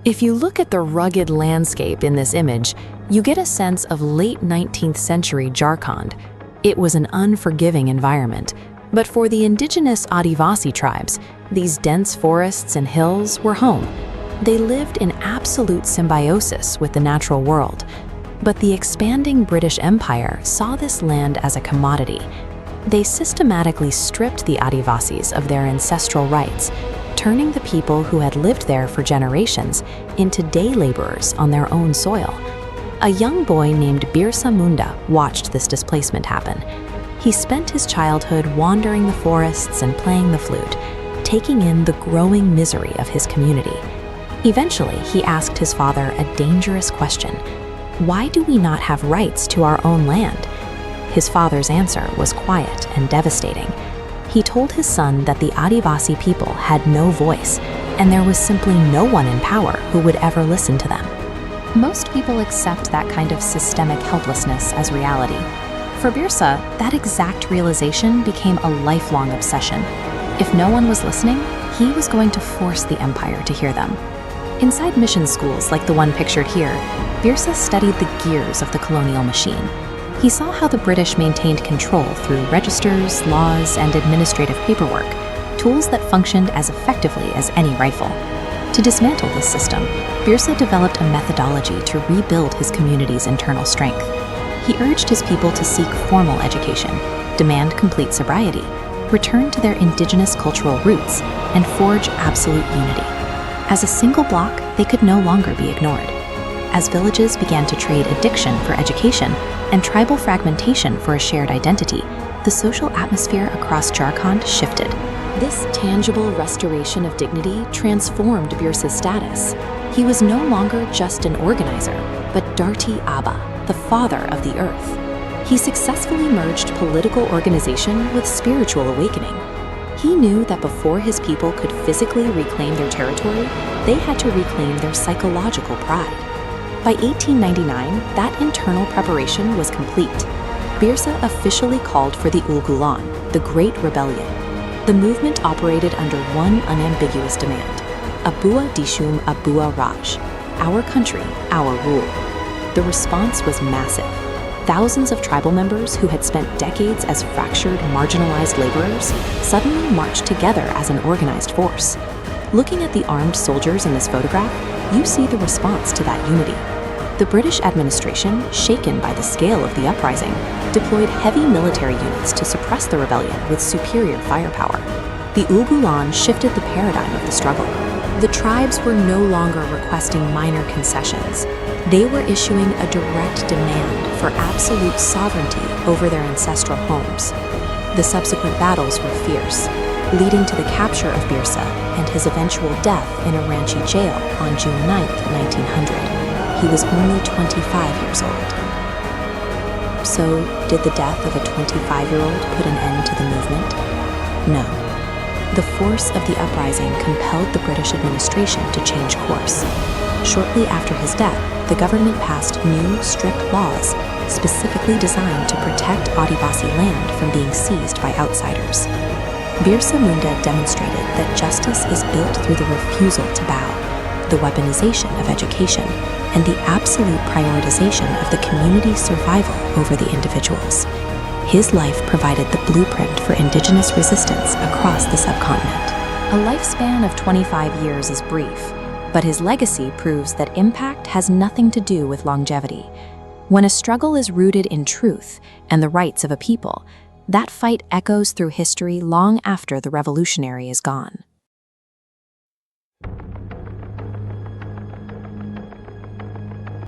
If you look at the rugged landscape in this image, you get a sense of late 19th century Jharkhand. It was an unforgiving environment, but for the indigenous Adivasi tribes, these dense forests and hills were home. They lived in absolute symbiosis with the natural world. But the expanding British Empire saw this land as a commodity. They systematically stripped the Adivasis of their ancestral rights, turning the people who had lived there for generations into day laborers on their own soil. A young boy named Birsa Munda watched this displacement happen. He spent his childhood wandering the forests and playing the flute, taking in the growing misery of his community. Eventually, he asked his father a dangerous question: why do we not have rights to our own land? His father's answer was quiet and devastating. He told his son that the Adivasi people had no voice, and there was simply no one in power who would ever listen to them. Most people accept that kind of systemic helplessness as reality. For Birsa, that exact realization became a lifelong obsession. If no one was listening, he was going to force the empire to hear them. Inside mission schools like the one pictured here, Birsa studied the gears of the colonial machine. He saw how the British maintained control through registers, laws, and administrative paperwork, tools that functioned as effectively as any rifle. To dismantle this system, Birsa developed a methodology to rebuild his community's internal strength. He urged his people to seek formal education, demand complete sobriety, return to their indigenous cultural roots, and forge absolute unity. As a single bloc, they could no longer be ignored. As villages began to trade addiction for education and tribal fragmentation for a shared identity, the social atmosphere across Jharkhand shifted. This tangible restoration of dignity transformed Birsa's status. He was no longer just an organizer, but Dharti Abba, the father of the earth. He successfully merged political organization with spiritual awakening. He knew that before his people could physically reclaim their territory, they had to reclaim their psychological pride. By 1899, that internal preparation was complete. Birsa officially called for the Ulgulan, the Great Rebellion. The movement operated under one unambiguous demand: Abua Dishum Abua Raj, our country, our rule. The response was massive. Thousands of tribal members who had spent decades as fractured, marginalized laborers suddenly marched together as an organized force. Looking at the armed soldiers in this photograph, you see the response to that unity. The British administration, shaken by the scale of the uprising, deployed heavy military units to suppress the rebellion with superior firepower. The Ulgulan shifted the paradigm of the struggle. The tribes were no longer requesting minor concessions. They were issuing a direct demand for absolute sovereignty over their ancestral homes. The subsequent battles were fierce, leading to the capture of Birsa and his eventual death in a Ranchi jail on June 9, 1900. He was only 25 years old. So, did the death of a 25-year-old put an end to the movement? No. The force of the uprising compelled the British administration to change course. Shortly after his death, the government passed new, strict laws specifically designed to protect Adivasi land from being seized by outsiders. Birsa Munda demonstrated that justice is built through the refusal to bow, the weaponization of education, and the absolute prioritization of the community's survival over the individuals. His life provided the blueprint for indigenous resistance across the subcontinent. A lifespan of 25 years is brief, but his legacy proves that impact has nothing to do with longevity. When a struggle is rooted in truth and the rights of a people, that fight echoes through history long after the revolutionary is gone.